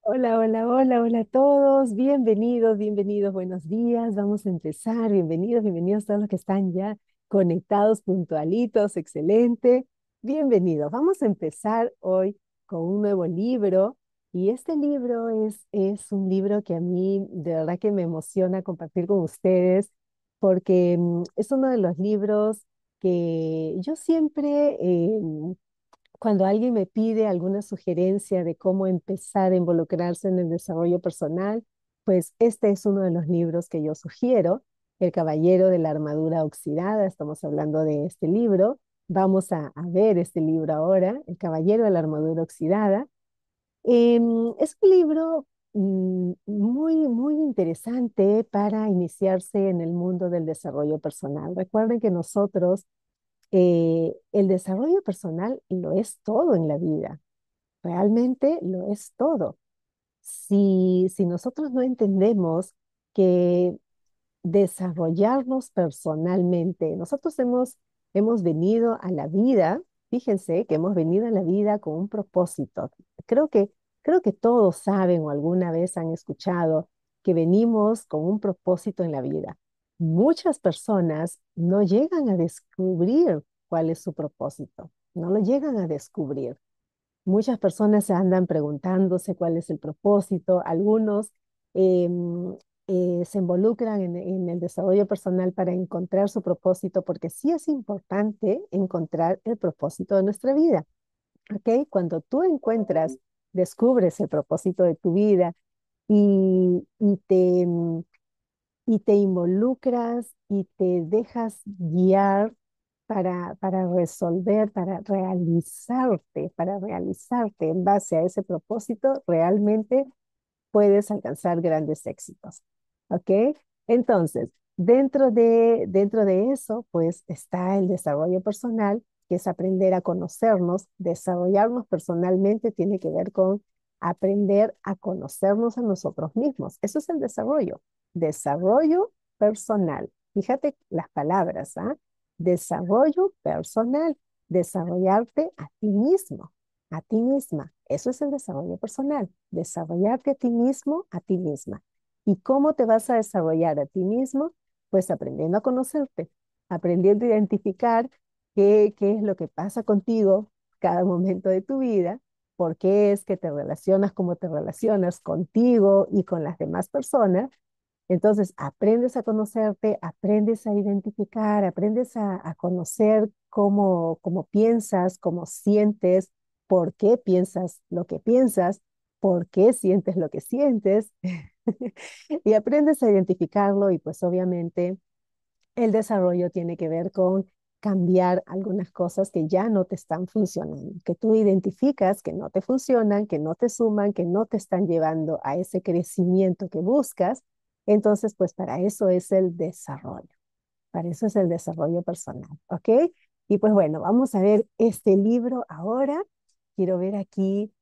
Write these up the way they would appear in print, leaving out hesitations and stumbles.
Hola, hola, hola, hola a todos. Bienvenidos, bienvenidos, buenos días. Vamos a empezar. Bienvenidos, bienvenidos todos los que están ya conectados, puntualitos, excelente. Bienvenidos. Vamos a empezar hoy con un nuevo libro y este libro es un libro que a mí de verdad que me emociona compartir con ustedes porque es uno de los libros que yo siempre cuando alguien me pide alguna sugerencia de cómo empezar a involucrarse en el desarrollo personal, pues este es uno de los libros que yo sugiero, El Caballero de la Armadura Oxidada. Estamos hablando de este libro. Vamos a ver este libro ahora, El Caballero de la Armadura Oxidada. Es un libro muy, muy interesante para iniciarse en el mundo del desarrollo personal. Recuerden que nosotros el desarrollo personal lo es todo en la vida, realmente lo es todo. Si nosotros no entendemos que desarrollarnos personalmente, nosotros hemos venido a la vida, fíjense que hemos venido a la vida con un propósito. Creo que, creo que todos saben o alguna vez han escuchado que venimos con un propósito en la vida. Muchas personas no llegan a descubrir cuál es su propósito, no lo llegan a descubrir. Muchas personas se andan preguntándose cuál es el propósito, algunos em, se involucran en el desarrollo personal para encontrar su propósito, porque sí es importante encontrar el propósito de nuestra vida, ¿ok? Cuando tú encuentras, descubres el propósito de tu vida y y te involucras y te dejas guiar para resolver, para realizarte en base a ese propósito, realmente puedes alcanzar grandes éxitos. ¿Ok? Entonces, dentro de eso, pues está el desarrollo personal, que es aprender a conocernos. Desarrollarnos personalmente tiene que ver con aprender a conocernos a nosotros mismos. Eso es el desarrollo. Desarrollo personal. Fíjate las palabras, ¿ah? Desarrollo personal. Desarrollarte a ti mismo, a ti misma. Eso es el desarrollo personal, desarrollarte a ti mismo, a ti misma. ¿Y cómo te vas a desarrollar a ti mismo? Pues aprendiendo a conocerte, aprendiendo a identificar qué es lo que pasa contigo cada momento de tu vida, por qué es que te relacionas como te relacionas contigo y con las demás personas. Entonces, aprendes a conocerte, aprendes a identificar, aprendes a conocer cómo piensas, cómo sientes, por qué piensas lo que piensas, por qué sientes lo que sientes, y aprendes a identificarlo y pues obviamente el desarrollo tiene que ver con cambiar algunas cosas que ya no te están funcionando, que tú identificas que no te funcionan, que no te suman, que no te están llevando a ese crecimiento que buscas. Entonces, pues para eso es el desarrollo, para eso es el desarrollo personal, ¿ok? Y pues bueno, vamos a ver este libro ahora. Quiero ver aquí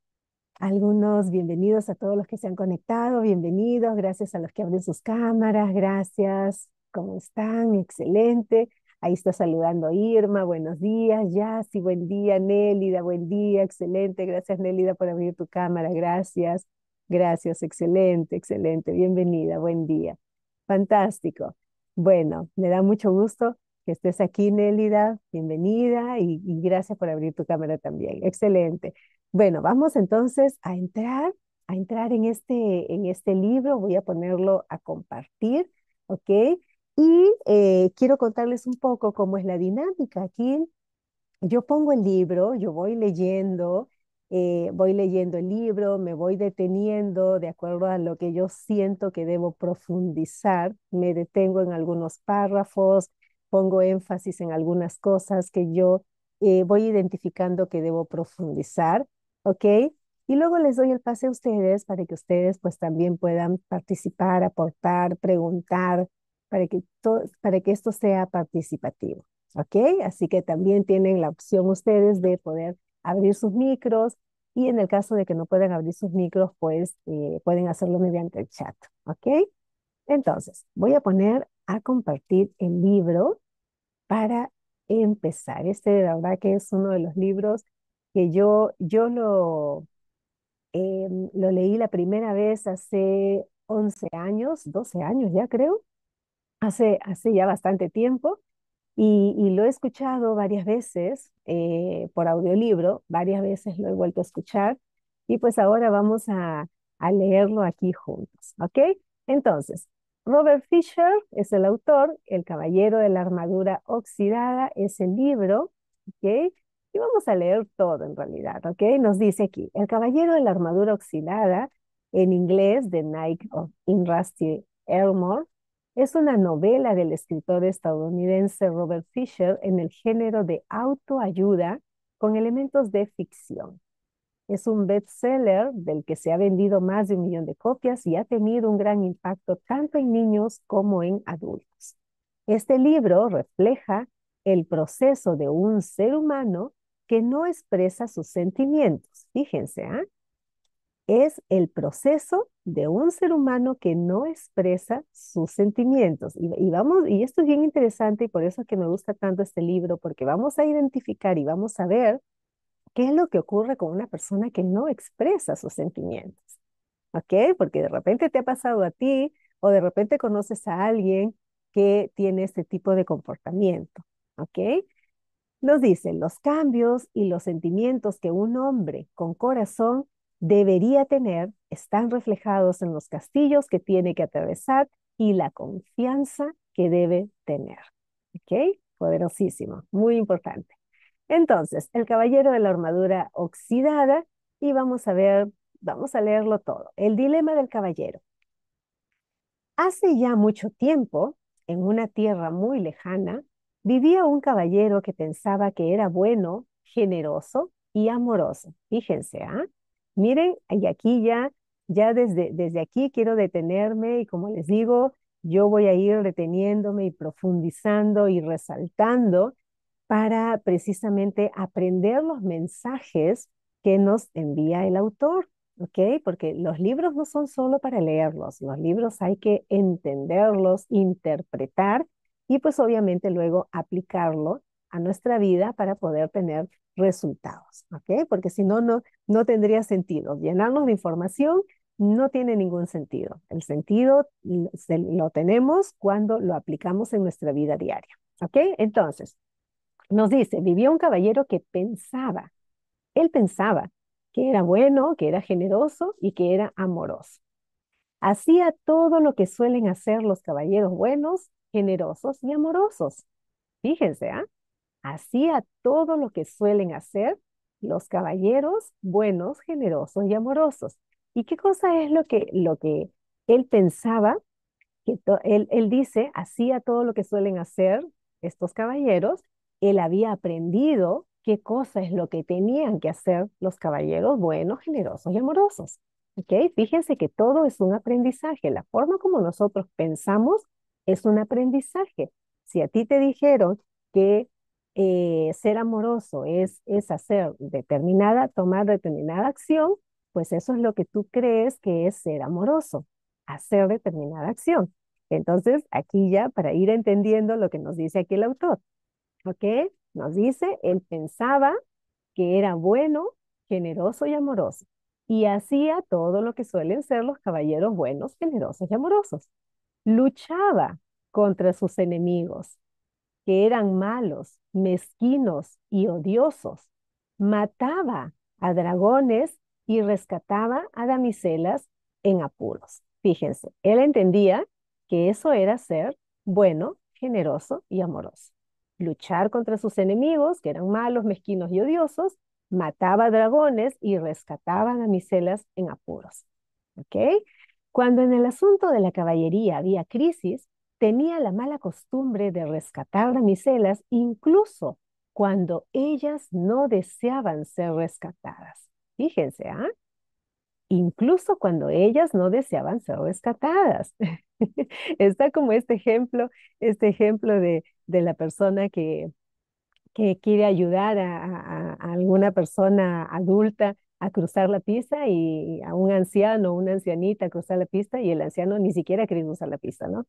algunos bienvenidos a todos los que se han conectado, bienvenidos, gracias a los que abren sus cámaras, gracias, ¿cómo están? Excelente. Ahí está saludando Irma, buenos días, Yassi, buen día, Nélida, buen día, excelente, gracias Nélida por abrir tu cámara, gracias, gracias, excelente, excelente, bienvenida, buen día, fantástico. Bueno, me da mucho gusto que estés aquí, Nélida, bienvenida y gracias por abrir tu cámara también, excelente. Bueno, vamos entonces a entrar en este libro. Voy a ponerlo a compartir, ¿ok? Y quiero contarles un poco cómo es la dinámica. Aquí yo pongo el libro, yo voy leyendo el libro, me voy deteniendo de acuerdo a lo que yo siento que debo profundizar, me detengo en algunos párrafos, pongo énfasis en algunas cosas que yo voy identificando que debo profundizar, ¿ok? Y luego les doy el pase a ustedes para que ustedes pues también puedan participar, aportar, preguntar, para que esto sea participativo. ¿Ok? Así que también tienen la opción ustedes de poder abrir sus micros y en el caso de que no puedan abrir sus micros, pues pueden hacerlo mediante el chat. ¿Ok? Entonces, voy a poner a compartir el libro para empezar. Este, la verdad que es uno de los libros que yo lo lo leí la primera vez hace 11 años, 12 años ya creo, hace ya bastante tiempo. Y lo he escuchado varias veces por audiolibro, varias veces lo he vuelto a escuchar y pues ahora vamos a leerlo aquí juntos, ¿ok? Entonces, Robert Fisher es el autor, El Caballero de la Armadura Oxidada es el libro, ¿ok? Y vamos a leer todo en realidad, ¿ok? Nos dice aquí, El Caballero de la Armadura Oxidada, en inglés, The Knight in Rusty Armor, es una novela del escritor estadounidense Robert Fisher en el género de autoayuda con elementos de ficción. Es un bestseller del que se ha vendido más de 1 millón de copias y ha tenido un gran impacto tanto en niños como en adultos. Este libro refleja el proceso de un ser humano que no expresa sus sentimientos. Fíjense, ¿ah? Es el proceso de un ser humano que no expresa sus sentimientos. Y esto es bien interesante y por eso es que me gusta tanto este libro, porque vamos a identificar y vamos a ver qué es lo que ocurre con una persona que no expresa sus sentimientos. ¿Ok? Porque de repente te ha pasado a ti o de repente conoces a alguien que tiene este tipo de comportamiento. ¿Ok? Nos dicen, los cambios y los sentimientos que un hombre con corazón debería tener están reflejados en los castillos que tiene que atravesar y la confianza que debe tener. ¿Ok? Poderosísimo, muy importante. Entonces, el caballero de la armadura oxidada y vamos a ver, vamos a leerlo todo. El dilema del caballero. Hace ya mucho tiempo, en una tierra muy lejana, vivía un caballero que pensaba que era bueno, generoso y amoroso. Fíjense, ¿ah? Miren, y aquí ya desde aquí quiero detenerme y como les digo, yo voy a ir deteniéndome y profundizando y resaltando para precisamente aprender los mensajes que nos envía el autor. ¿Ok? Porque los libros no son solo para leerlos, los libros hay que entenderlos, interpretar y pues obviamente luego aplicarlo a nuestra vida para poder tener resultados. ¿Ok? Porque si no, no tendría sentido. Llenarnos de información no tiene ningún sentido. El sentido lo tenemos cuando lo aplicamos en nuestra vida diaria. ¿Ok? Entonces, nos dice, vivía un caballero que pensaba, él pensaba que era bueno, que era generoso y que era amoroso. Hacía todo lo que suelen hacer los caballeros buenos, generosos y amorosos. Fíjense, ¿ah? Hacía todo lo que suelen hacer los caballeros buenos, generosos y amorosos. ¿Y qué cosa es lo que él pensaba? Él dice, hacía todo lo que suelen hacer estos caballeros, él había aprendido qué cosa es lo que tenían que hacer los caballeros buenos, generosos y amorosos. ¿Ok? Fíjense que todo es un aprendizaje. La forma como nosotros pensamos es un aprendizaje. Si a ti te dijeron que ser amoroso es tomar determinada acción, pues eso es lo que tú crees que es ser amoroso, hacer determinada acción. Entonces, aquí ya para ir entendiendo lo que nos dice aquí el autor, ¿ok? Nos dice, él pensaba que era bueno, generoso y amoroso, y hacía todo lo que suelen ser los caballeros buenos, generosos y amorosos. Luchaba contra sus enemigos, que eran malos, mezquinos y odiosos. Mataba a dragones y rescataba a damiselas en apuros. Fíjense, él entendía que eso era ser bueno, generoso y amoroso. Luchar contra sus enemigos, que eran malos, mezquinos y odiosos, mataba a dragones y rescataba a damiselas en apuros. ¿Ok? Cuando en el asunto de la caballería había crisis, tenía la mala costumbre de rescatar damiselas incluso cuando ellas no deseaban ser rescatadas. Fíjense, ¿ah? Incluso cuando ellas no deseaban ser rescatadas. Está como este ejemplo de la persona que quiere ayudar a alguna persona adulta a cruzar la pista y a un anciano o una ancianita a cruzar la pista y el anciano ni siquiera quiere cruzar la pista, ¿no?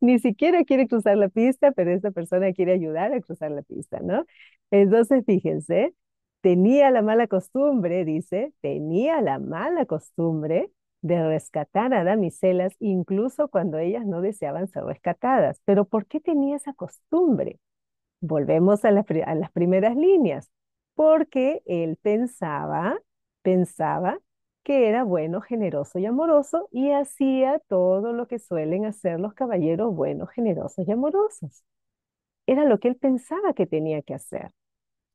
Ni siquiera quiere cruzar la pista, pero esta persona quiere ayudar a cruzar la pista, ¿no? Entonces, fíjense. tenía la mala costumbre, dice, tenía la mala costumbre de rescatar a damiselas incluso cuando ellas no deseaban ser rescatadas. Pero ¿por qué tenía esa costumbre? Volvemos a, a las primeras líneas, porque él pensaba que era bueno, generoso y amoroso y hacía todo lo que suelen hacer los caballeros buenos, generosos y amorosos. Era lo que él pensaba que tenía que hacer.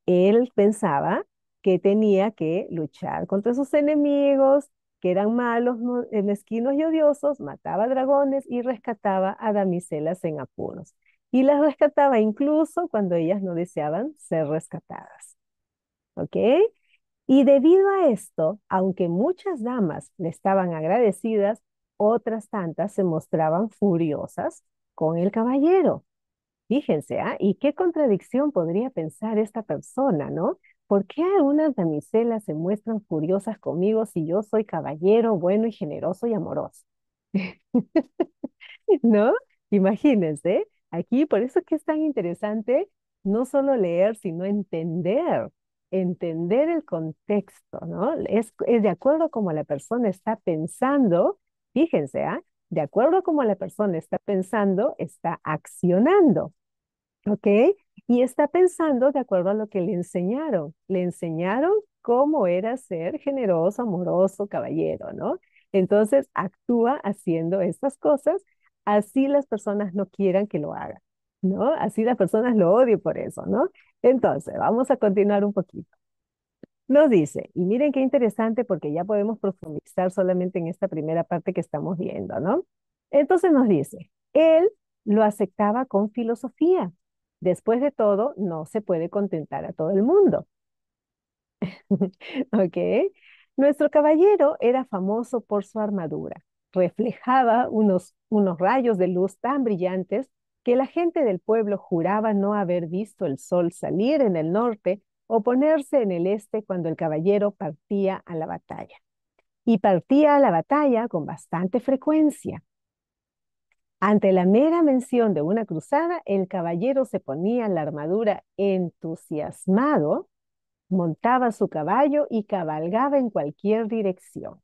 Él pensaba que tenía que luchar contra sus enemigos, que eran malos, mezquinos y odiosos, mataba dragones y rescataba a damiselas en apuros. Y las rescataba incluso cuando ellas no deseaban ser rescatadas. ¿Ok? Y debido a esto, aunque muchas damas le estaban agradecidas, otras tantas se mostraban furiosas con el caballero. Fíjense, ¿ah? ¿Y qué contradicción podría pensar esta persona, ¿no? ¿Por qué algunas damiselas se muestran furiosas conmigo si yo soy caballero, bueno y generoso y amoroso? ¿No? Imagínense, aquí por eso es que es tan interesante no solo leer, sino entender el contexto, ¿no? Es de acuerdo a cómo la persona está pensando, fíjense, ¿ah? De acuerdo a cómo la persona está pensando, está accionando. ¿Ok? Y está pensando de acuerdo a lo que le enseñaron. Le enseñaron cómo era ser generoso, amoroso, caballero, ¿no? Entonces actúa haciendo estas cosas, así las personas no quieran que lo hagan, ¿no? Así las personas lo odien por eso, ¿no? Entonces, vamos a continuar un poquito. Nos dice, y miren qué interesante porque ya podemos profundizar solamente en esta primera parte que estamos viendo, ¿no? Entonces nos dice, él lo aceptaba con filosofía. Después de todo, no se puede contentar a todo el mundo. ¿Ok? Nuestro caballero era famoso por su armadura. Reflejaba unos rayos de luz tan brillantes que la gente del pueblo juraba no haber visto el sol salir en el norte o ponerse en el este cuando el caballero partía a la batalla. Y partía a la batalla con bastante frecuencia. Ante la mera mención de una cruzada, el caballero se ponía la armadura entusiasmado, montaba su caballo y cabalgaba en cualquier dirección.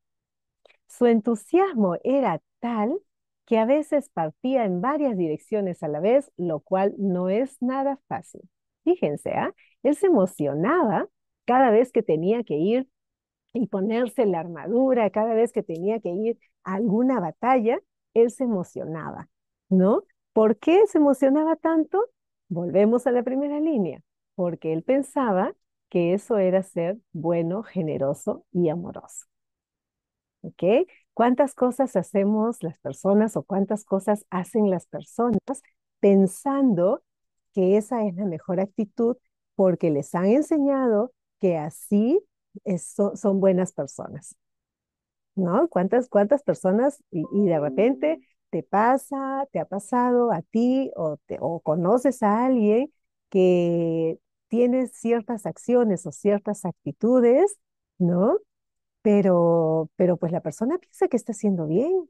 Su entusiasmo era tal que a veces partía en varias direcciones a la vez, lo cual no es nada fácil. Fíjense, ¿ah? Él se emocionaba cada vez que tenía que ir y ponerse la armadura, cada vez que tenía que ir a alguna batalla, él se emocionaba, ¿no? ¿Por qué se emocionaba tanto? Volvemos a la primera línea, porque él pensaba que eso era ser bueno, generoso y amoroso. ¿Ok? ¿Cuántas cosas hacemos las personas o cuántas cosas hacen las personas pensando que esa es la mejor actitud porque les han enseñado que así son buenas personas? ¿No? ¿Cuántas personas y de repente te ha pasado a ti o conoces a alguien que tiene ciertas acciones o ciertas actitudes, ¿no? Pero pues la persona piensa que está haciendo bien,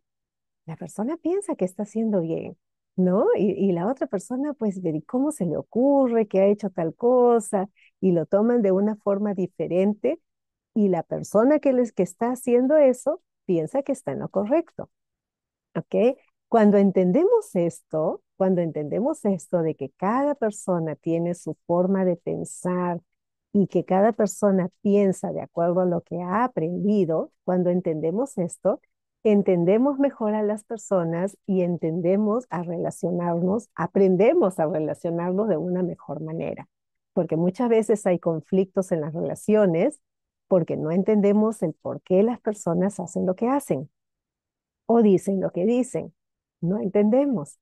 la persona piensa que está haciendo bien, ¿no? Y la otra persona pues ve cómo se le ocurre que ha hecho tal cosa y lo toman de una forma diferente y la persona que está haciendo eso piensa que está en lo correcto, ¿ok? Cuando entendemos esto de que cada persona tiene su forma de pensar y que cada persona piensa de acuerdo a lo que ha aprendido, cuando entendemos esto, entendemos mejor a las personas y entendemos a relacionarnos, aprendemos a relacionarnos de una mejor manera, porque muchas veces hay conflictos en las relaciones porque no entendemos el por qué las personas hacen lo que hacen o dicen lo que dicen. No entendemos,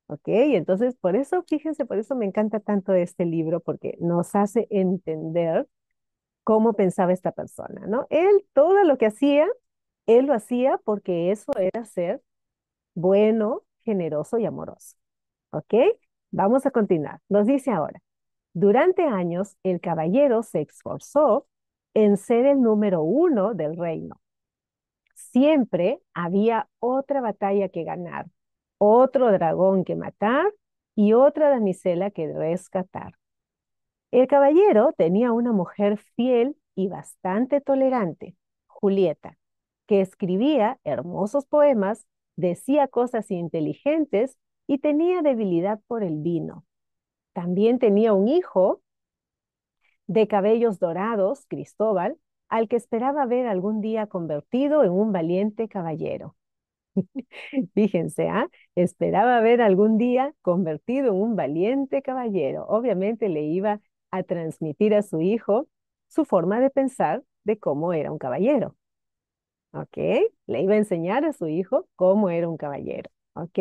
¿ok? Entonces, por eso, fíjense, por eso me encanta tanto este libro, porque nos hace entender cómo pensaba esta persona, ¿no? Él, todo lo que hacía, él lo hacía porque eso era ser bueno, generoso y amoroso, ¿ok? Vamos a continuar. Nos dice ahora, durante años, el caballero se esforzó en ser el número uno del reino. Siempre había otra batalla que ganar, otro dragón que matar y otra damisela que rescatar. El caballero tenía una mujer fiel y bastante tolerante, Julieta, que escribía hermosos poemas, decía cosas inteligentes y tenía debilidad por el vino. También tenía un hijo de cabellos dorados, Cristóbal, al que esperaba ver algún día convertido en un valiente caballero. Fíjense, ¿ah? Esperaba ver algún día convertido en un valiente caballero. Obviamente le iba a transmitir a su hijo su forma de pensar de cómo era un caballero, ¿ok? Le iba a enseñar a su hijo cómo era un caballero, ¿ok?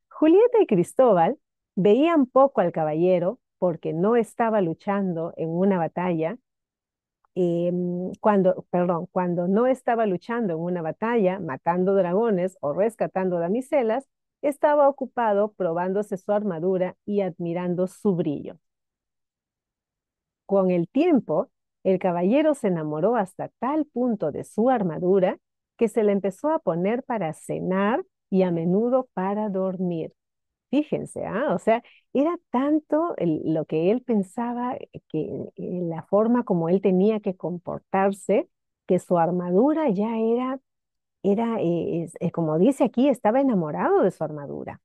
Julieta y Cristóbal veían poco al caballero porque no estaba luchando en una batalla cuando no estaba luchando en una batalla, matando dragones o rescatando damiselas, estaba ocupado probándose su armadura y admirando su brillo. Con el tiempo, el caballero se enamoró hasta tal punto de su armadura que se la empezó a poner para cenar y a menudo para dormir. Fíjense, ¿ah? O sea, era tanto lo que él pensaba, la forma como él tenía que comportarse, que su armadura ya como dice aquí, estaba enamorado de su armadura.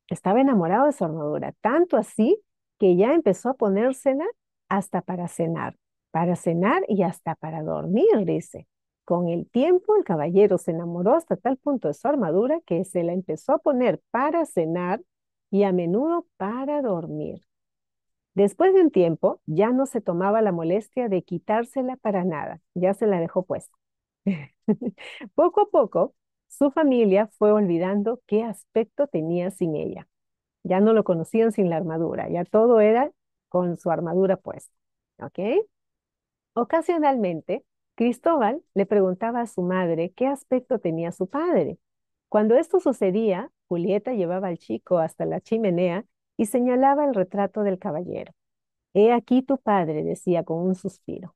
Estaba enamorado de su armadura, tanto así que ya empezó a ponérsela hasta para cenar y hasta para dormir, dice. Con el tiempo, el caballero se enamoró hasta tal punto de su armadura que se la empezó a poner para cenar y a menudo para dormir. Después de un tiempo, ya no se tomaba la molestia de quitársela para nada, ya se la dejó puesta. Poco a poco, su familia fue olvidando qué aspecto tenía sin ella. Ya no lo conocían sin la armadura, ya todo era con su armadura puesta. ¿Ok? Ocasionalmente, Cristóbal le preguntaba a su madre qué aspecto tenía su padre. Cuando esto sucedía, Julieta llevaba al chico hasta la chimenea y señalaba el retrato del caballero. He aquí tu padre, decía con un suspiro.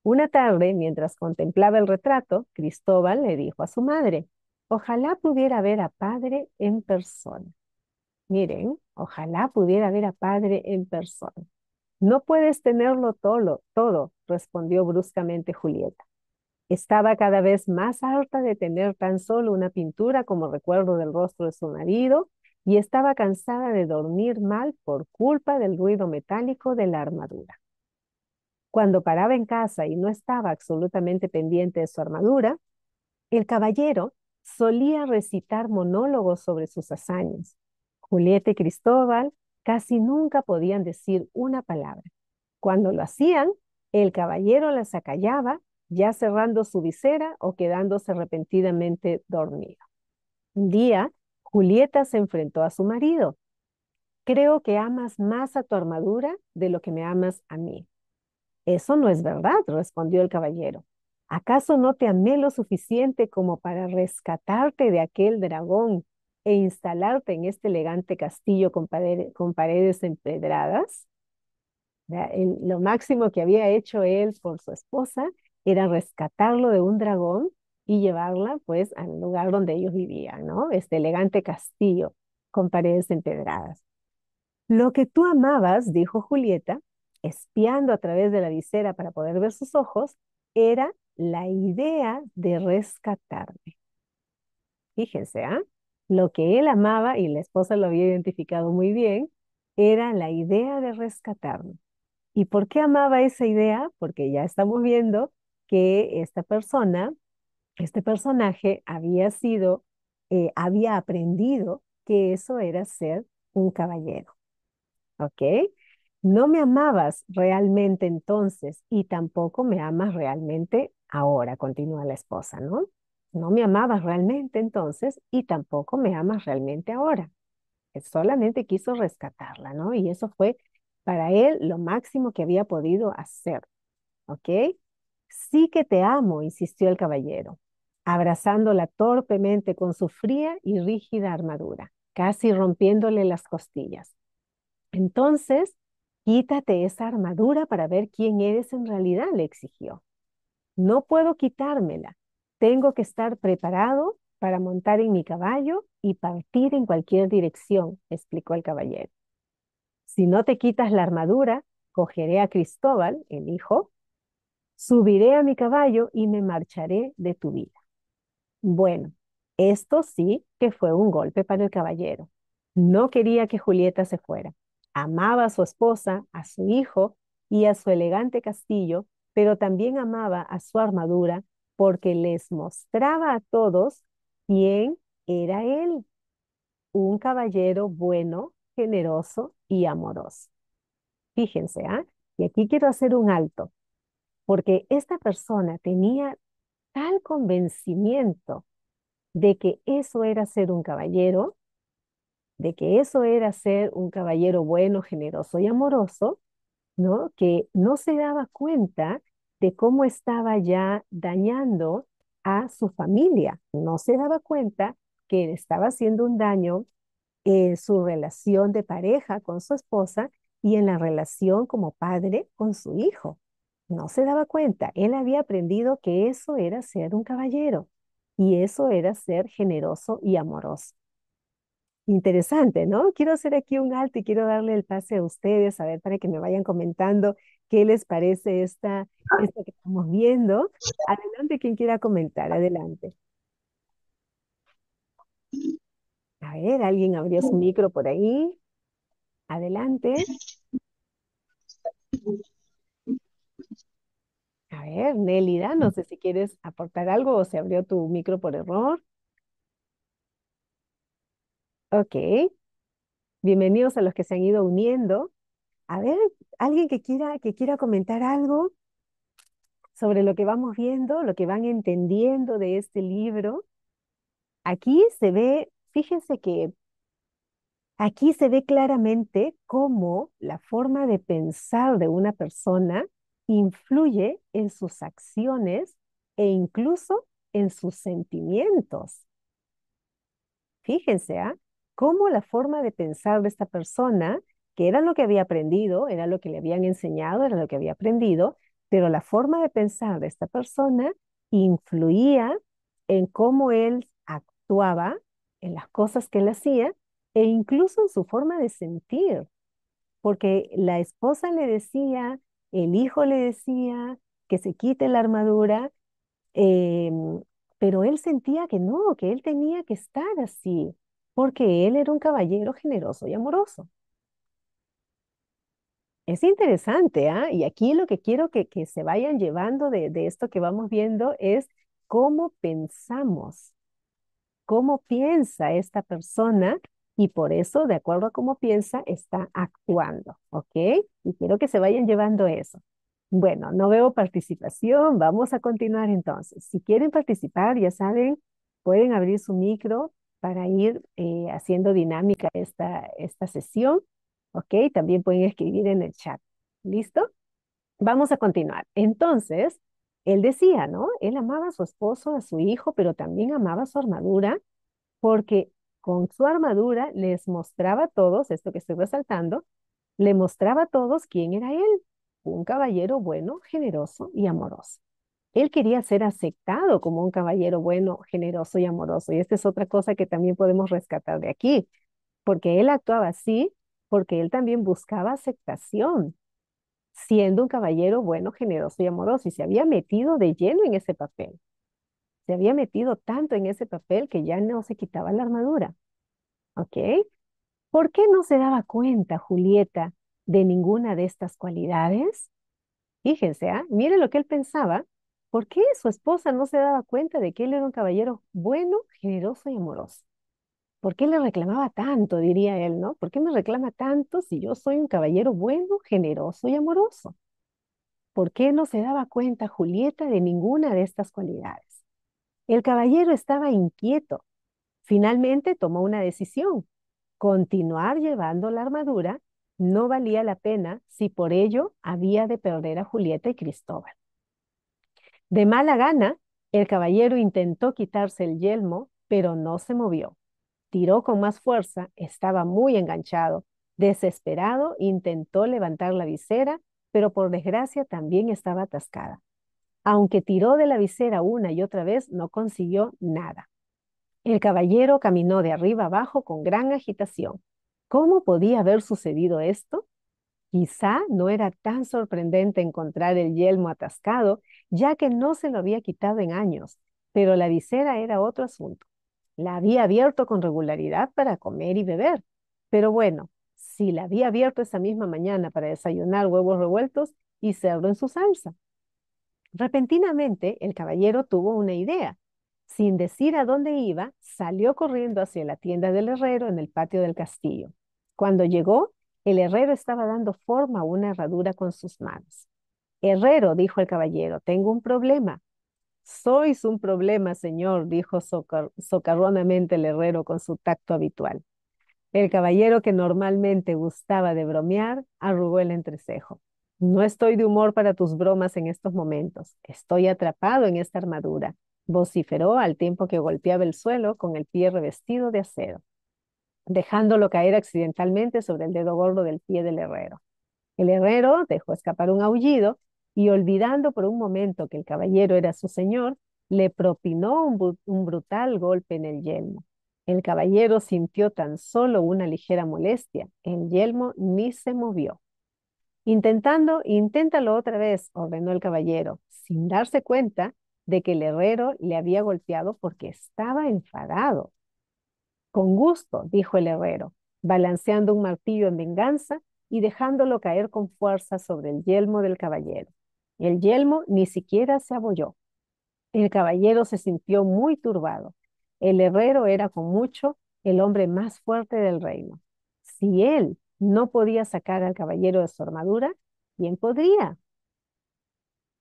Una tarde, mientras contemplaba el retrato, Cristóbal le dijo a su madre, ojalá pudiera ver a padre en persona. Miren, ojalá pudiera ver a padre en persona. No puedes tenerlo todo, respondió bruscamente Julieta. Estaba cada vez más harta de tener tan solo una pintura como recuerdo del rostro de su marido y estaba cansada de dormir mal por culpa del ruido metálico de la armadura. Cuando paraba en casa y no estaba absolutamente pendiente de su armadura, el caballero solía recitar monólogos sobre sus hazañas. Julieta y Cristóbal casi nunca podían decir una palabra. Cuando lo hacían, el caballero las acallaba, ya cerrando su visera o quedándose repentinamente dormido. Un día, Julieta se enfrentó a su marido. Creo que amas más a tu armadura de lo que me amas a mí. Eso no es verdad, respondió el caballero. ¿Acaso no te amé lo suficiente como para rescatarte de aquel dragón e instalarte en este elegante castillo con paredes empedradas? Lo máximo que había hecho él por su esposa era rescatarlo de un dragón y llevarla pues al lugar donde ellos vivían, ¿no? Este elegante castillo con paredes empedradas. Lo que tú amabas, dijo Julieta, espiando a través de la visera para poder ver sus ojos, era la idea de rescatarme. Fíjense, ¿ah? Lo que él amaba, y la esposa lo había identificado muy bien, era la idea de rescatarme. ¿Y por qué amaba esa idea? Porque ya estamos viendo que esta persona, este personaje, había aprendido que eso era ser un caballero. ¿Ok? No me amabas realmente entonces y tampoco me amas realmente ahora, continúa la esposa, ¿no? No me amabas realmente entonces y tampoco me amas realmente ahora. Él solamente quiso rescatarla, ¿no? Y eso fue para él lo máximo que había podido hacer, ¿ok? Sí que te amo, insistió el caballero, abrazándola torpemente con su fría y rígida armadura, casi rompiéndole las costillas. Entonces, quítate esa armadura para ver quién eres en realidad, le exigió. No puedo quitármela. Tengo que estar preparado para montar en mi caballo y partir en cualquier dirección, explicó el caballero. Si no te quitas la armadura, cogeré a Cristóbal, el hijo, subiré a mi caballo y me marcharé de tu vida. Bueno, esto sí que fue un golpe para el caballero. No quería que Julieta se fuera. Amaba a su esposa, a su hijo y a su elegante castillo, pero también amaba a su armadura porque les mostraba a todos quién era él, un caballero bueno, generoso y amoroso. Fíjense, ¿ah? Y aquí quiero hacer un alto, porque esta persona tenía tal convencimiento de que eso era ser un caballero, de que eso era ser un caballero bueno, generoso y amoroso, ¿no? Que no se daba cuenta de cómo estaba ya dañando a su familia. No se daba cuenta que estaba haciendo un daño en su relación de pareja con su esposa y en la relación como padre con su hijo. No se daba cuenta. Él había aprendido que eso era ser un caballero y eso era ser generoso y amoroso. Interesante, ¿no? Quiero hacer aquí un alto y quiero darle el pase a ustedes, a ver, para que me vayan comentando qué les parece esta que estamos viendo. Adelante, quien quiera comentar, adelante. A ver, alguien abrió su micro por ahí. Adelante. A ver, Nélida, no sé si quieres aportar algo o se abrió tu micro por error. Ok, bienvenidos a los que se han ido uniendo. A ver, alguien que quiera comentar algo sobre lo que vamos viendo, lo que van entendiendo de este libro. Aquí se ve, fíjense que aquí se ve claramente cómo la forma de pensar de una persona influye en sus acciones e incluso en sus sentimientos. Fíjense, ¿ah? Cómo la forma de pensar de esta persona, que era lo que había aprendido, era lo que le habían enseñado, era lo que había aprendido, pero la forma de pensar de esta persona influía en cómo él actuaba, en las cosas que él hacía e incluso en su forma de sentir, porque la esposa le decía, el hijo le decía que se quite la armadura, Em, pero él sentía que no, que él tenía que estar así, porque él era un caballero generoso y amoroso. Es interesante, ¿ah? Y aquí lo que quiero que se vayan llevando de esto que vamos viendo es cómo pensamos, cómo piensa esta persona y por eso, de acuerdo a cómo piensa, está actuando, ¿ok? Y quiero que se vayan llevando eso. Bueno, no veo participación, vamos a continuar entonces. Si quieren participar, ya saben, pueden abrir su micro para ir haciendo dinámica esta sesión, ¿ok? También pueden escribir en el chat. ¿Listo? Vamos a continuar. Entonces, él decía, ¿no? Él amaba a su esposo, a su hijo, pero también amaba su armadura porque con su armadura les mostraba a todos, esto que estoy resaltando, le mostraba a todos quién era él, un caballero bueno, generoso y amoroso. Él quería ser aceptado como un caballero bueno, generoso y amoroso. Y esta es otra cosa que también podemos rescatar de aquí, porque él actuaba así, porque él también buscaba aceptación, siendo un caballero bueno, generoso y amoroso, y se había metido de lleno en ese papel. Se había metido tanto en ese papel que ya no se quitaba la armadura. ¿Ok? ¿Por qué no se daba cuenta Julieta de ninguna de estas cualidades? Fíjense, ¿ah? Miren lo que él pensaba. ¿Por qué su esposa no se daba cuenta de que él era un caballero bueno, generoso y amoroso? ¿Por qué le reclamaba tanto, diría él, ¿no? ¿Por qué me reclama tanto si yo soy un caballero bueno, generoso y amoroso? ¿Por qué no se daba cuenta Julieta de ninguna de estas cualidades? El caballero estaba inquieto. Finalmente tomó una decisión. Continuar llevando la armadura no valía la pena si por ello había de perder a Julieta y Cristóbal. De mala gana, el caballero intentó quitarse el yelmo, pero no se movió. Tiró con más fuerza, estaba muy enganchado. Desesperado, intentó levantar la visera, pero por desgracia también estaba atascada. Aunque tiró de la visera una y otra vez, no consiguió nada. El caballero caminó de arriba abajo con gran agitación. ¿Cómo podía haber sucedido esto? Quizá no era tan sorprendente encontrar el yelmo atascado, ya que no se lo había quitado en años, pero la visera era otro asunto. La había abierto con regularidad para comer y beber. Pero bueno, si la había abierto esa misma mañana para desayunar huevos revueltos y cerdo en su salsa. Repentinamente, el caballero tuvo una idea. Sin decir a dónde iba, salió corriendo hacia la tienda del herrero en el patio del castillo. Cuando llegó, el herrero estaba dando forma a una herradura con sus manos. Herrero, dijo el caballero, tengo un problema. Sois un problema, señor, dijo socarronamente el herrero con su tacto habitual. El caballero, que normalmente gustaba de bromear, arrugó el entrecejo. No estoy de humor para tus bromas en estos momentos. Estoy atrapado en esta armadura, vociferó al tiempo que golpeaba el suelo con el pie revestido de acero, dejándolo caer accidentalmente sobre el dedo gordo del pie del herrero. El herrero dejó escapar un aullido y, olvidando por un momento que el caballero era su señor, le propinó un brutal golpe en el yelmo. El caballero sintió tan solo una ligera molestia. El yelmo ni se movió. Inténtalo otra vez, ordenó el caballero, sin darse cuenta de que el herrero le había golpeado porque estaba enfadado. Con gusto, dijo el herrero, balanceando un martillo en venganza y dejándolo caer con fuerza sobre el yelmo del caballero. El yelmo ni siquiera se abolló. El caballero se sintió muy turbado. El herrero era con mucho el hombre más fuerte del reino. Si él no podía sacar al caballero de su armadura, ¿quién podría?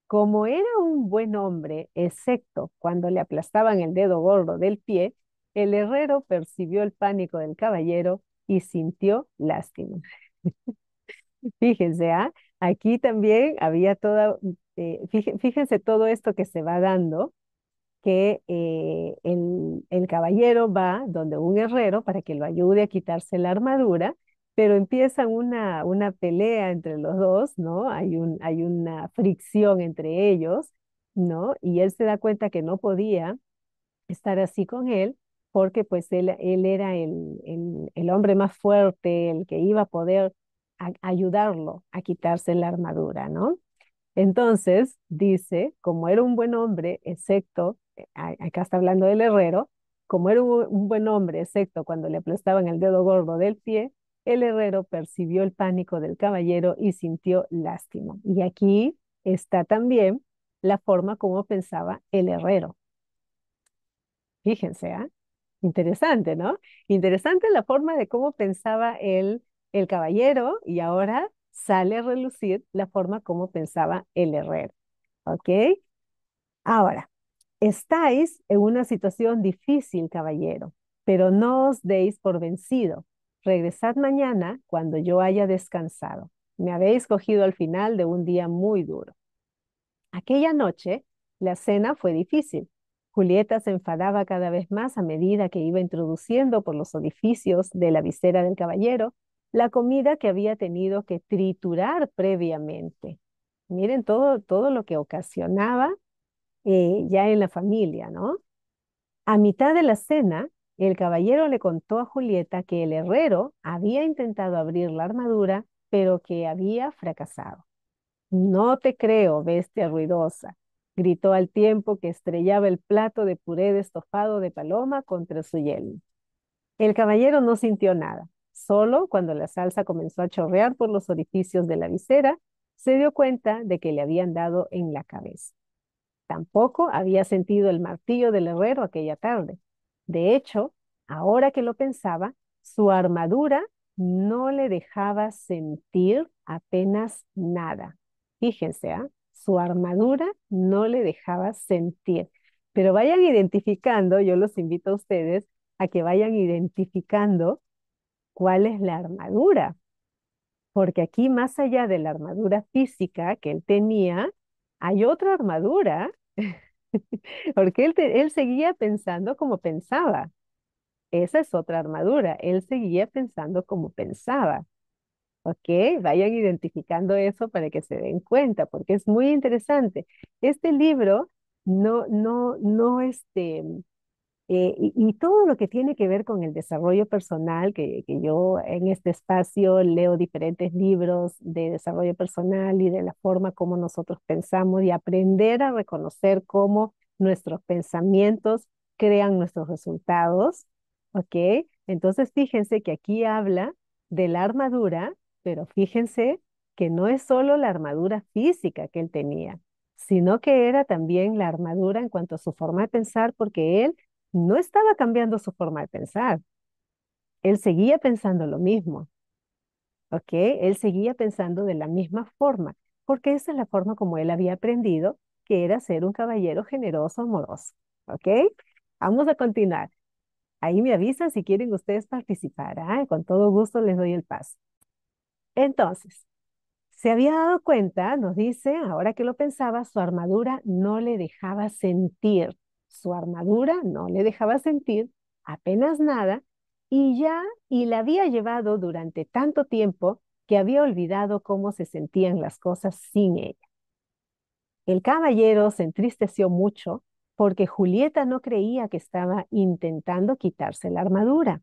Como era un buen hombre, excepto cuando le aplastaban el dedo gordo del pie, el herrero percibió el pánico del caballero y sintió lástima. Fíjense, ¿ah? Aquí también había fíjense todo esto que se va dando, que el caballero va donde un herrero para que lo ayude a quitarse la armadura, pero empiezan una pelea entre los dos, ¿no? Hay una fricción entre ellos, ¿no? Y él se da cuenta que no podía estar así con él, porque pues él era el hombre más fuerte, el que iba a poder ayudarlo a quitarse la armadura, ¿no? Entonces, dice, como era un buen hombre, excepto, acá está hablando del herrero, como era un buen hombre, excepto cuando le aplastaban el dedo gordo del pie, el herrero percibió el pánico del caballero y sintió lástima. Y aquí está también la forma como pensaba el herrero. Fíjense, ¿ah? Interesante, ¿no? Interesante la forma de cómo pensaba el caballero y ahora sale a relucir la forma como pensaba el herrero. ¿Ok? Ahora, estáis en una situación difícil, caballero, pero no os deis por vencido. Regresad mañana cuando yo haya descansado. Me habéis cogido al final de un día muy duro. Aquella noche, la cena fue difícil. Julieta se enfadaba cada vez más a medida que iba introduciendo por los orificios de la visera del caballero la comida que había tenido que triturar previamente. Miren todo lo que ocasionaba ya en la familia, ¿no? A mitad de la cena, el caballero le contó a Julieta que el herrero había intentado abrir la armadura, pero que había fracasado. No te creo, bestia ruidosa, gritó al tiempo que estrellaba el plato de puré de estofado de paloma contra su yelmo. El caballero no sintió nada. Solo cuando la salsa comenzó a chorrear por los orificios de la visera, se dio cuenta de que le habían dado en la cabeza. Tampoco había sentido el martillo del herrero aquella tarde. De hecho, ahora que lo pensaba, su armadura no le dejaba sentir apenas nada. Fíjense, ¿ah? Su armadura no le dejaba sentir. Pero vayan identificando, yo los invito a ustedes a que vayan identificando cuál es la armadura, porque aquí más allá de la armadura física que él tenía, hay otra armadura porque él seguía pensando como pensaba. Esa es otra armadura. Él seguía pensando como pensaba. ¿Ok? Vayan identificando eso para que se den cuenta, porque es muy interesante. Este libro no, y todo lo que tiene que ver con el desarrollo personal, que yo en este espacio leo diferentes libros de desarrollo personal y de la forma como nosotros pensamos y aprender a reconocer cómo nuestros pensamientos crean nuestros resultados, ¿ok? Entonces fíjense que aquí habla de la armadura, pero fíjense que no es solo la armadura física que él tenía, sino que era también la armadura en cuanto a su forma de pensar, porque él no estaba cambiando su forma de pensar. Él seguía pensando lo mismo, ¿ok? Él seguía pensando de la misma forma, porque esa es la forma como él había aprendido, que era ser un caballero generoso, amoroso, ¿ok? Vamos a continuar. Ahí me avisan si quieren ustedes participar, ¿ah? Con todo gusto les doy el paso. Entonces, se había dado cuenta, nos dice, ahora que lo pensaba, su armadura no le dejaba sentir, su armadura no le dejaba sentir apenas nada y la había llevado durante tanto tiempo que había olvidado cómo se sentían las cosas sin ella. El caballero se entristeció mucho porque Julieta no creía que estaba intentando quitarse la armadura.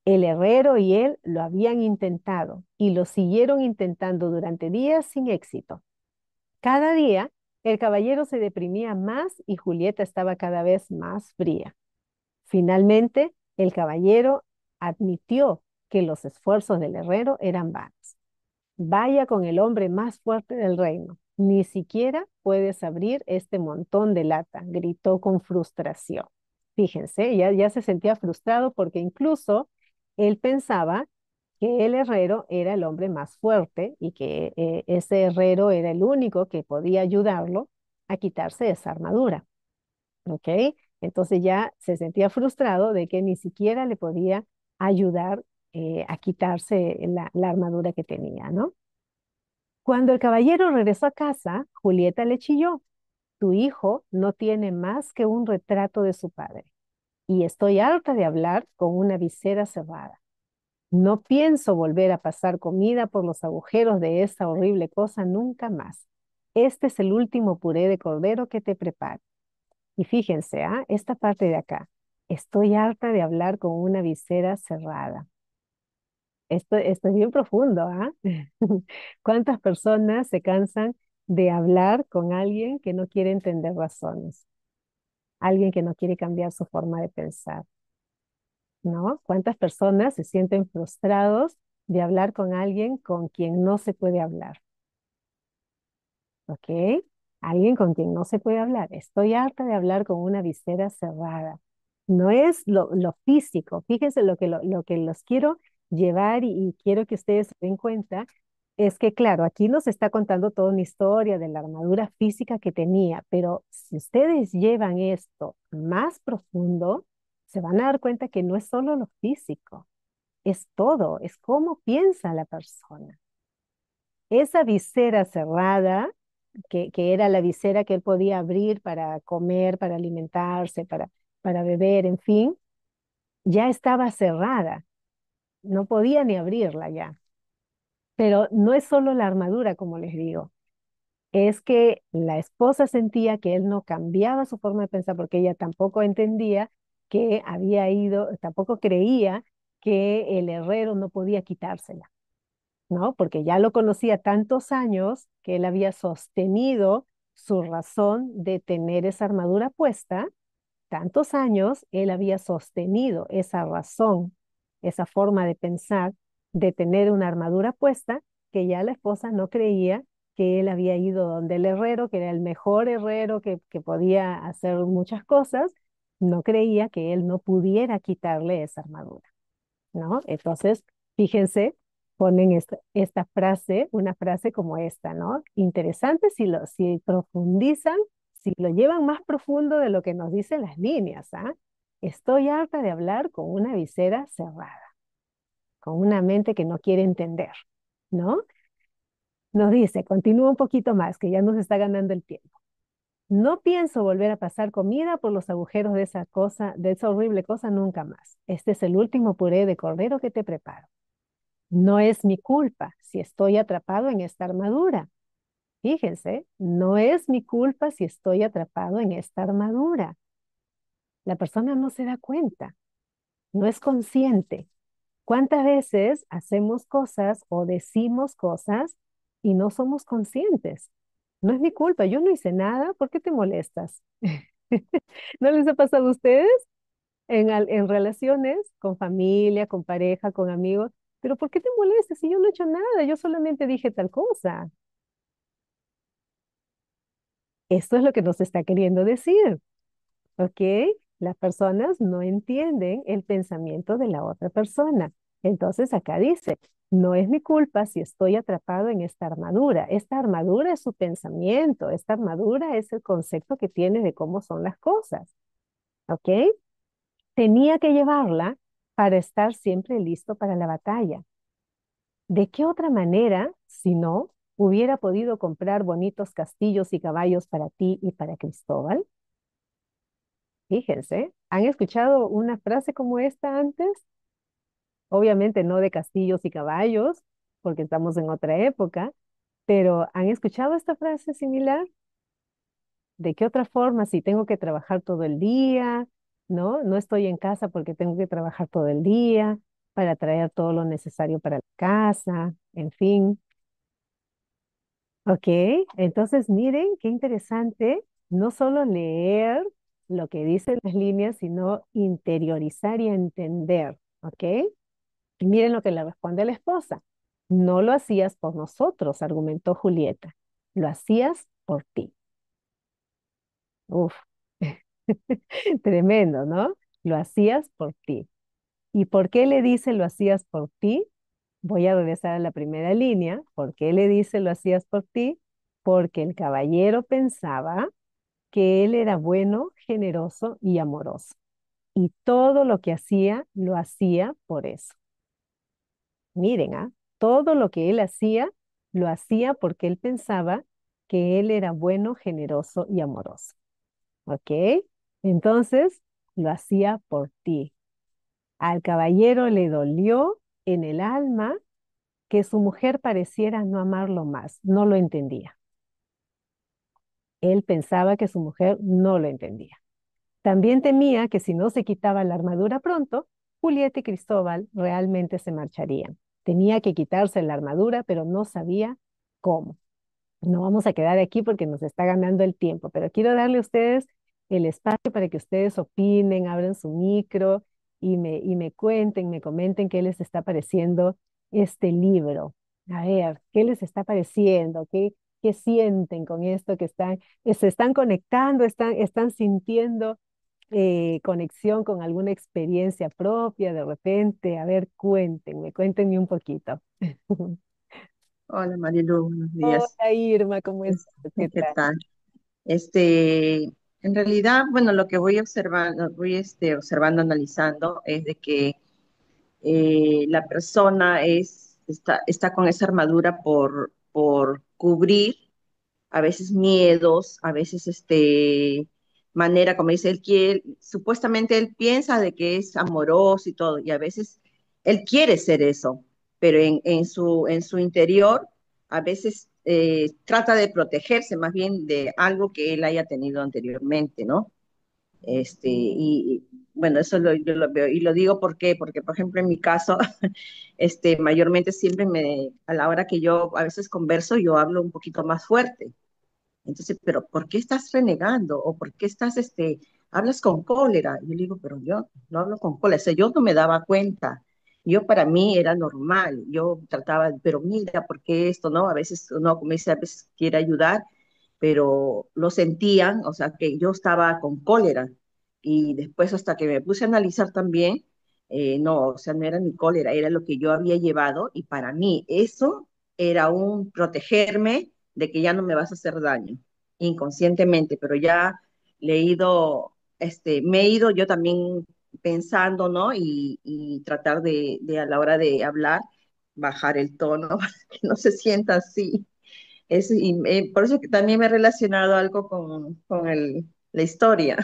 El herrero y él lo habían intentado y lo siguieron intentando durante días sin éxito. Cada día, el caballero se deprimía más y Julieta estaba cada vez más fría. Finalmente, el caballero admitió que los esfuerzos del herrero eran vanos. Vaya con el hombre más fuerte del reino. Ni siquiera puedes abrir este montón de lata, gritó con frustración. Fíjense, ya se sentía frustrado porque incluso él pensaba que el herrero era el hombre más fuerte y que ese herrero era el único que podía ayudarlo a quitarse esa armadura. ¿Ok? Entonces ya se sentía frustrado de que ni siquiera le podía ayudar a quitarse la armadura que tenía, ¿no? Cuando el caballero regresó a casa, Julieta le chilló: tu hijo no tiene más que un retrato de su padre, y estoy harta de hablar con una visera cerrada. No pienso volver a pasar comida por los agujeros de esa horrible cosa nunca más. Este es el último puré de cordero que te preparo. Y fíjense, esta parte de acá. Estoy harta de hablar con una visera cerrada. Esto es bien profundo, ¿ah? ¿Cuántas personas se cansan de hablar con alguien que no quiere entender razones? Alguien que no quiere cambiar su forma de pensar, ¿no? ¿Cuántas personas se sienten frustrados de hablar con alguien con quien no se puede hablar? ¿Ok? Alguien con quien no se puede hablar. Estoy harta de hablar con una visera cerrada. No es lo físico. Fíjense lo que los quiero llevar y quiero que ustedes se den cuenta es que, claro, aquí nos está contando toda una historia de la armadura física que tenía, pero si ustedes llevan esto más profundo, se van a dar cuenta que no es solo lo físico, es todo, es cómo piensa la persona. Esa visera cerrada que era la visera que él podía abrir para comer, para alimentarse, para beber, en fin, ya estaba cerrada, no podía ni abrirla ya. Pero no es solo la armadura, como les digo, es que la esposa sentía que él no cambiaba su forma de pensar porque ella tampoco entendía que había ido, tampoco creía que el herrero no podía quitársela. ¿No? Porque ya lo conocía tantos años que él había sostenido su razón de tener esa armadura puesta, tantos años él había sostenido esa razón, esa forma de pensar de tener una armadura puesta, que ya la esposa no creía que él había ido donde el herrero, que era el mejor herrero que podía hacer muchas cosas, no creía que él no pudiera quitarle esa armadura. ¿No? Entonces, fíjense, ponen esta frase, una frase como esta, ¿no? Interesante si profundizan, si lo llevan más profundo de lo que nos dicen las líneas, ¿ah? Estoy harta de hablar con una visera cerrada, con una mente que no quiere entender, ¿no? Nos dice, continúa un poquito más, que ya nos está ganando el tiempo. No pienso volver a pasar comida por los agujeros de esa cosa, de esa horrible cosa nunca más. Este es el último puré de cordero que te preparo. No es mi culpa si estoy atrapado en esta armadura. Fíjense, no es mi culpa si estoy atrapado en esta armadura. La persona no se da cuenta, no es consciente. ¿Cuántas veces hacemos cosas o decimos cosas y no somos conscientes? No es mi culpa, yo no hice nada, ¿por qué te molestas? ¿No les ha pasado a ustedes en relaciones con familia, con pareja, con amigos? Pero ¿por qué te molestas si yo no he hecho nada? Yo solamente dije tal cosa. Esto es lo que nos está queriendo decir, ¿ok? Las personas no entienden el pensamiento de la otra persona. Entonces acá dice, no es mi culpa si estoy atrapado en esta armadura. Esta armadura es su pensamiento, esta armadura es el concepto que tiene de cómo son las cosas, ¿ok? Tenía que llevarla para estar siempre listo para la batalla. ¿De qué otra manera, si no, hubiera podido comprar bonitos castillos y caballos para ti y para Cristóbal? Fíjense, ¿han escuchado una frase como esta antes? Obviamente no de castillos y caballos, porque estamos en otra época, pero ¿han escuchado esta frase similar? ¿De qué otra forma si tengo que trabajar todo el día? ¿No? No estoy en casa porque tengo que trabajar todo el día para traer todo lo necesario para la casa, en fin. Ok, entonces miren qué interesante, no solo leer lo que dicen las líneas, sino interiorizar y entender, ¿ok? Y miren lo que le responde la esposa. No lo hacías por nosotros, argumentó Julieta, lo hacías por ti. Uf, tremendo, ¿no? Lo hacías por ti. ¿Y por qué le dice lo hacías por ti? Voy a regresar a la primera línea. ¿Por qué le dice lo hacías por ti? Porque el caballero pensaba que él era bueno, generoso y amoroso. Y todo lo que hacía, lo hacía por eso. Miren, ¿ah? Todo lo que él hacía, lo hacía porque él pensaba que él era bueno, generoso y amoroso. ¿Ok? Entonces, lo hacía por ti. Al caballero le dolió en el alma que su mujer pareciera no amarlo más, no lo entendía. Él pensaba que su mujer no lo entendía. También temía que si no se quitaba la armadura pronto, Julieta y Cristóbal realmente se marcharían. Tenía que quitarse la armadura, pero no sabía cómo. No vamos a quedar aquí porque nos está ganando el tiempo, pero quiero darle a ustedes el espacio para que ustedes opinen, abran su micro y me cuenten, me comenten qué les está pareciendo este libro. A ver, ¿qué les está pareciendo? ¿Qué sienten con esto que están, se están conectando, están sintiendo conexión con alguna experiencia propia de repente? A ver, cuéntenme un poquito. Hola Marilu, buenos días. Hola Irma, ¿cómo Es- estás? ¿Qué ¿Qué tal? tal? En realidad, bueno, lo que voy observando, observando, analizando, es de que la persona está con esa armadura por cubrir a veces miedos, a veces manera, como dice él, supuestamente él piensa de que es amoroso y todo, y a veces él quiere ser eso, pero en su interior a veces trata de protegerse más bien de algo que él haya tenido anteriormente, ¿no? Bueno, yo lo veo y lo digo porque, por ejemplo, en mi caso, mayormente siempre a la hora que yo a veces converso, yo hablo un poquito más fuerte. Entonces, pero ¿por qué estás renegando? ¿O por qué hablas con cólera? Y yo le digo, pero yo no hablo con cólera. O sea, yo no me daba cuenta. Yo para mí era normal. Yo trataba, pero mira, ¿por qué esto? ¿No? A veces uno, como dice, a veces quiere ayudar, pero lo sentían, o sea, que yo estaba con cólera. Y después hasta que me puse a analizar también, no, o sea, no era mi cólera, era lo que yo había llevado y para mí eso era un protegerme de que ya no me vas a hacer daño inconscientemente, pero ya me he ido yo también pensando, ¿no? Y tratar de a la hora de hablar, bajar el tono para que no se sienta así. Por eso que también me he relacionado algo con la historia.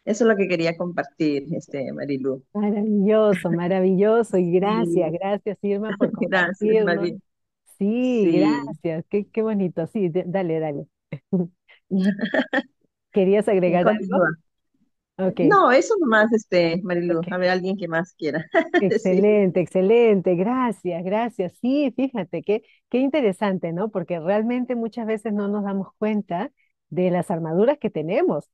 Eso es lo que quería compartir, Marilu. Maravilloso, maravilloso. Y gracias, Sí, gracias Irma por gracias, compartirnos. Marilu. Sí, Sí. gracias. Qué bonito. Sí, dale, dale. ¿Querías agregar algo? Continúa. Ok, No, eso nomás, Marilu. ok. A ver, alguien que más quiera decir. Excelente, excelente, gracias, gracias. Sí, fíjate, qué interesante, ¿no? Porque realmente muchas veces no nos damos cuenta de las armaduras que tenemos,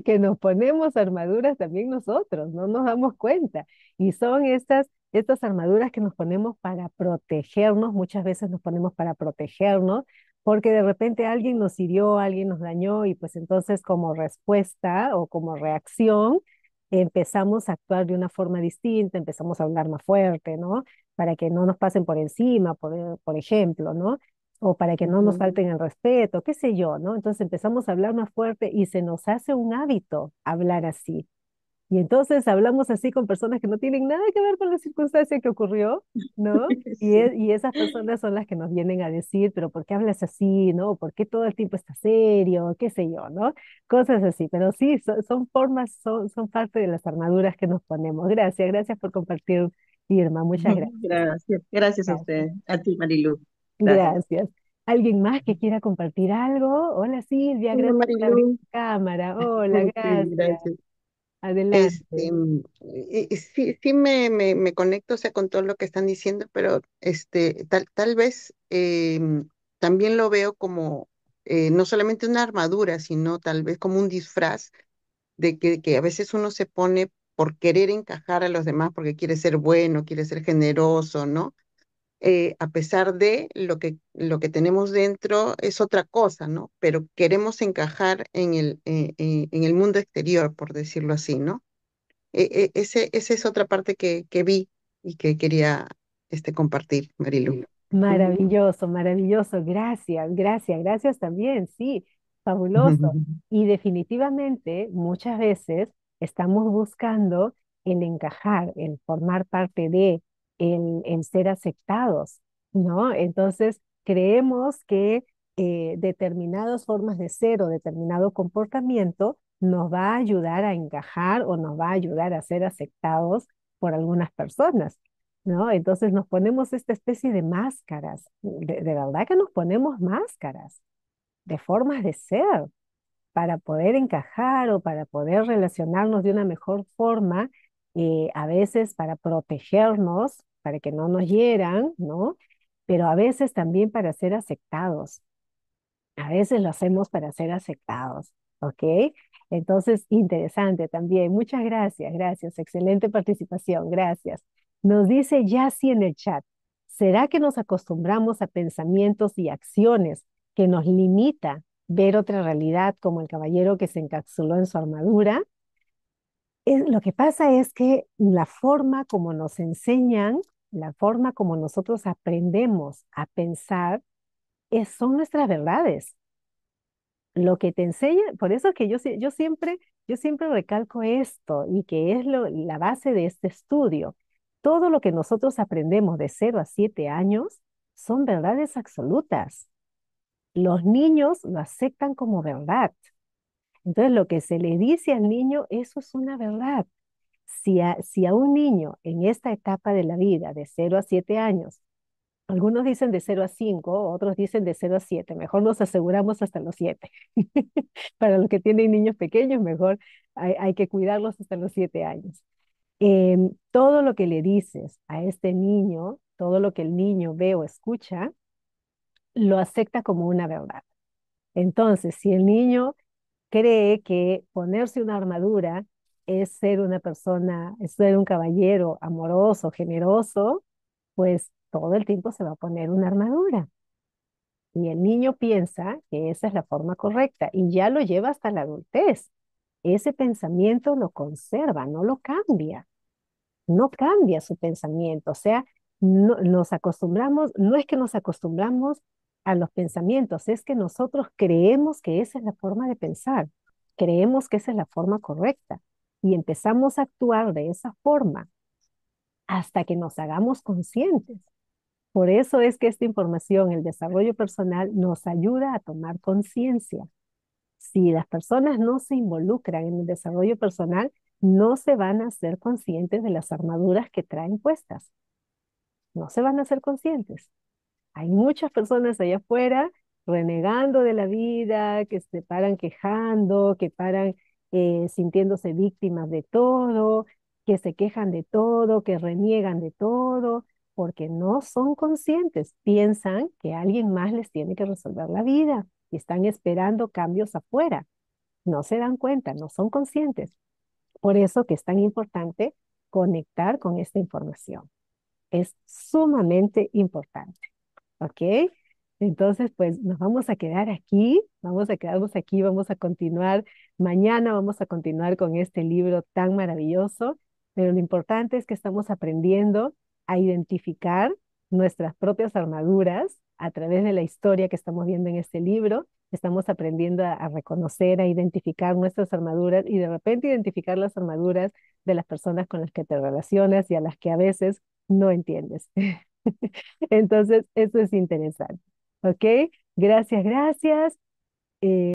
que nos ponemos armaduras también nosotros, no nos damos cuenta. Y son estas armaduras que nos ponemos para protegernos, muchas veces nos ponemos para protegernos, porque de repente alguien nos hirió, alguien nos dañó y pues entonces como respuesta o como reacción empezamos a actuar de una forma distinta, empezamos a hablar más fuerte, ¿no? Para que no nos pasen por encima, por ejemplo, ¿no? O para que no nos Ujú. falten el respeto, qué sé yo, ¿no? Entonces empezamos a hablar más fuerte y se nos hace un hábito hablar así. Y entonces hablamos así con personas que no tienen nada que ver con la circunstancia que ocurrió, ¿no? Sí. Y esas personas son las que nos vienen a decir, pero ¿por qué hablas así, no? ¿Por qué todo el tiempo estás serio? ¿Qué sé yo, no? Cosas así, pero sí, son formas, son parte de las armaduras que nos ponemos. Gracias, gracias por compartir, Irma, muchas gracias. Gracias. Gracias a Gracias. usted, a ti, Marilu. Gracias. Gracias. ¿Alguien más que quiera compartir algo? Hola Silvia, Hola, gracias por abrir Marilu. tu cámara. Hola, Sí, gracias. gracias. Adelante. Sí me conecto, o sea, con todo lo que están diciendo, pero tal vez también lo veo como no solamente una armadura, sino tal vez como un disfraz de que a veces uno se pone por querer encajar a los demás, porque quiere ser bueno, quiere ser generoso, ¿no? A pesar de lo que tenemos dentro es otra cosa, ¿no? Pero queremos encajar en el mundo exterior, por decirlo así, ¿no? Esa es otra parte que vi y que quería compartir, Marilu. Maravilloso, maravilloso. Gracias, gracias, gracias también. Sí, fabuloso. Y definitivamente muchas veces estamos buscando el encajar, el formar parte de, el ser aceptados, ¿no? Entonces creemos que determinadas formas de ser o determinado comportamiento nos va a ayudar a encajar o nos va a ayudar a ser aceptados por algunas personas. ¿No? Entonces nos ponemos esta especie de máscaras, de verdad que nos ponemos máscaras, de formas de ser, para poder encajar o para poder relacionarnos de una mejor forma, a veces para protegernos, para que no nos hieran, ¿no? Pero a veces también para ser aceptados. A veces lo hacemos para ser aceptados, ¿ok? Entonces, interesante también. Muchas gracias, gracias. Excelente participación, gracias. Nos dice Yassi en el chat, ¿será que nos acostumbramos a pensamientos y acciones que nos limita ver otra realidad como el caballero que se encapsuló en su armadura? Lo que pasa es que la forma como nos enseñan, la forma como nosotros aprendemos a pensar, son nuestras verdades. Lo que te enseña, por eso es que yo siempre recalco esto y que es la base de este estudio. Todo lo que nosotros aprendemos de 0 a 7 años son verdades absolutas. Los niños lo aceptan como verdad. Entonces, lo que se le dice al niño, eso es una verdad. Si a un niño en esta etapa de la vida, de 0 a 7 años, algunos dicen de 0 a 5, otros dicen de 0 a 7. Mejor nos aseguramos hasta los 7. Para los que tienen niños pequeños, mejor hay que cuidarlos hasta los 7 años. Todo lo que le dices a este niño, todo lo que el niño ve o escucha, lo acepta como una verdad. Entonces, si el niño cree que ponerse una armadura es ser una persona, es ser un caballero amoroso, generoso, pues todo el tiempo se va a poner una armadura. Y el niño piensa que esa es la forma correcta y ya lo lleva hasta la adultez. Ese pensamiento lo conserva, no lo cambia, no cambia su pensamiento. O sea, nos acostumbramos, no es que nos acostumbramos a los pensamientos, es que nosotros creemos que esa es la forma de pensar, creemos que esa es la forma correcta y empezamos a actuar de esa forma hasta que nos hagamos conscientes. Por eso es que esta información, el desarrollo personal, nos ayuda a tomar conciencia. Si las personas no se involucran en el desarrollo personal, no se van a ser conscientes de las armaduras que traen puestas. No se van a ser conscientes. Hay muchas personas allá afuera renegando de la vida, que se paran quejando, que paran sintiéndose víctimas de todo, que se quejan de todo, que reniegan de todo, porque no son conscientes, piensan que alguien más les tiene que resolver la vida y están esperando cambios afuera. No se dan cuenta, no son conscientes. Por eso que es tan importante conectar con esta información. Es sumamente importante. ¿Ok? Entonces, pues nos vamos a quedar aquí, vamos a quedarnos aquí, vamos a continuar. Mañana vamos a continuar con este libro tan maravilloso, pero lo importante es que estamos aprendiendo a identificar nuestras propias armaduras a través de la historia que estamos viendo en este libro. Estamos aprendiendo a reconocer, a identificar nuestras armaduras y de repente identificar las armaduras de las personas con las que te relacionas y a las que a veces no entiendes. Entonces, eso es interesante. ¿Ok? Gracias, gracias.